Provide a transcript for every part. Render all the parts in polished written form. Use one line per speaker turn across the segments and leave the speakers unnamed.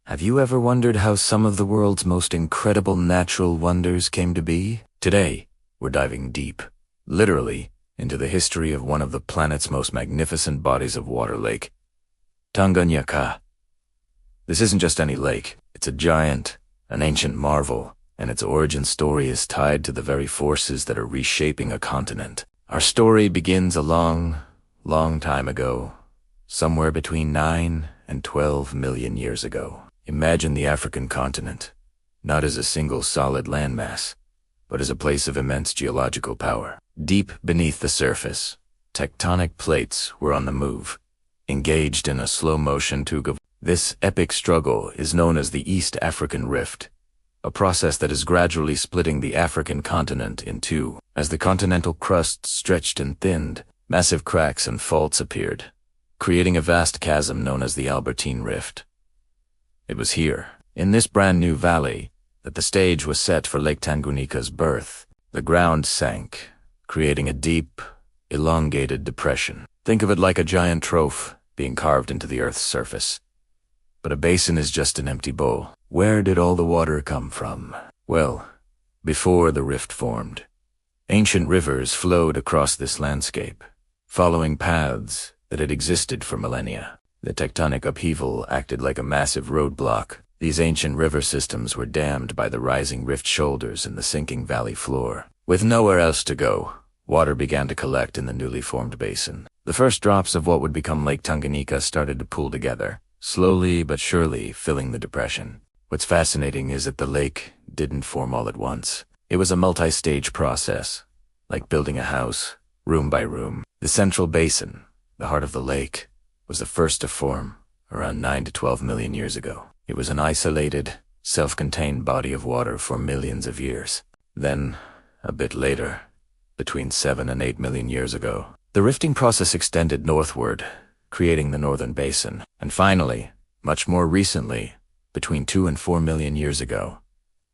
Have you ever wondered how some of the world's most incredible natural wonders came to be? Today, we're diving deep, literally, into the history of one of the planet's most magnificent bodies of water lake, Tanganyika. This isn't just any lake. It's a giant, an ancient marvel, and its origin story is tied to the very forces that are reshaping a continent. Our story begins a long, long time ago, somewhere between 9 and 12 million years ago. Imagine the African continent, not as a single solid landmass, but as a place of immense geological power. Deep beneath the surface, tectonic plates were on the move, engaged in a slow-motion tug of. This epic struggle is known as the East African Rift, a process that is gradually splitting the African continent in two. As the continental crust stretched and thinned, massive cracks and faults appeared, creating a vast chasm known as the Albertine Rift. It was here, in this brand new valley, that the stage was set for Lake Tanganyika's birth. The ground sank, creating a deep, elongated depression. Think of it like a giant trough being carved into the Earth's surface. But a basin is just an empty bowl. Where did all the water come from? Well, before the rift formed, ancient rivers flowed across this landscape, following paths that had existed for millennia. The tectonic upheaval acted like a massive roadblock. These ancient river systems were dammed by the rising rift shoulders and the sinking valley floor. With nowhere else to go, water began to collect in the newly formed basin. The first drops of what would become Lake Tanganyika started to pool together, slowly but surely filling the depression. What's fascinating is that the lake didn't form all at once. It was a multi-stage process, like building a house, room by room. The central basin, the heart of the lake, was the first to form around 9 to 12 million years ago. It was an isolated, self-contained body of water for millions of years. Then, a bit later, between 7 and 8 million years ago, the rifting process extended northward, creating the northern basin. And finally, much more recently, between 2 and 4 million years ago,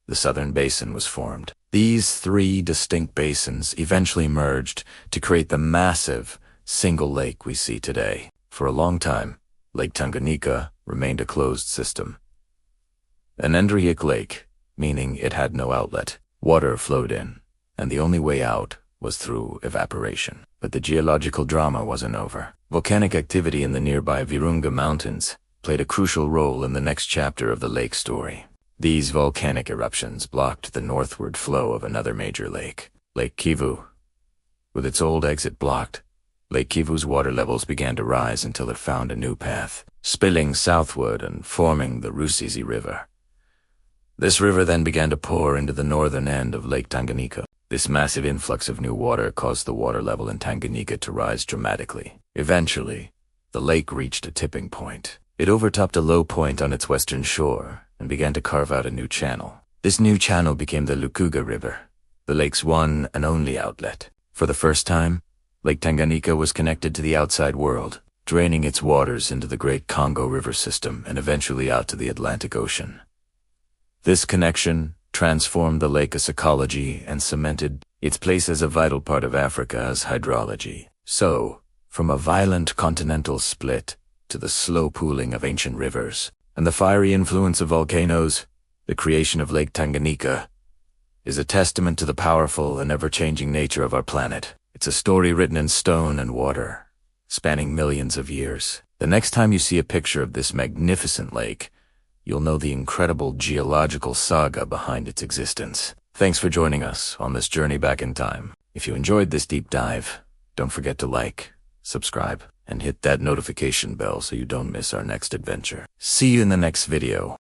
the southern basin was formed. These three distinct basins eventually merged to create the massive, single lake we see today. For a long time, Lake Tanganyika remained a closed system. An endorheic lake, meaning it had no outlet. Water flowed in, and the only way out was through evaporation. But the geological drama wasn't over. Volcanic activity in the nearby Virunga Mountains played a crucial role in the next chapter of the lake story. These volcanic eruptions blocked the northward flow of another major lake, Lake Kivu. With its old exit blocked, Lake Kivu's water levels began to rise until it found a new path, spilling southward and forming the Rusizi River. This river then began to pour into the northern end of Lake Tanganyika. This massive influx of new water caused the water level in Tanganyika to rise dramatically. Eventually, the lake reached a tipping point. It overtopped a low point on its western shore and began to carve out a new channel. This new channel became the Lukuga River, the lake's one and only outlet. For the first time, Lake Tanganyika was connected to the outside world, draining its waters into the Great Congo River system and eventually out to the Atlantic Ocean. This connection transformed the lake's ecology and cemented its place as a vital part of Africa's hydrology. So, from a violent continental split to the slow pooling of ancient rivers and the fiery influence of volcanoes, the creation of Lake Tanganyika is a testament to the powerful and ever-changing nature of our planet. It's a story written in stone and water, spanning millions of years. The next time you see a picture of this magnificent lake, you'll know the incredible geological saga behind its existence. Thanks for joining us on this journey back in time. If you enjoyed this deep dive, don't forget to like, subscribe, and hit that notification bell so you don't miss our next adventure. See you in the next video.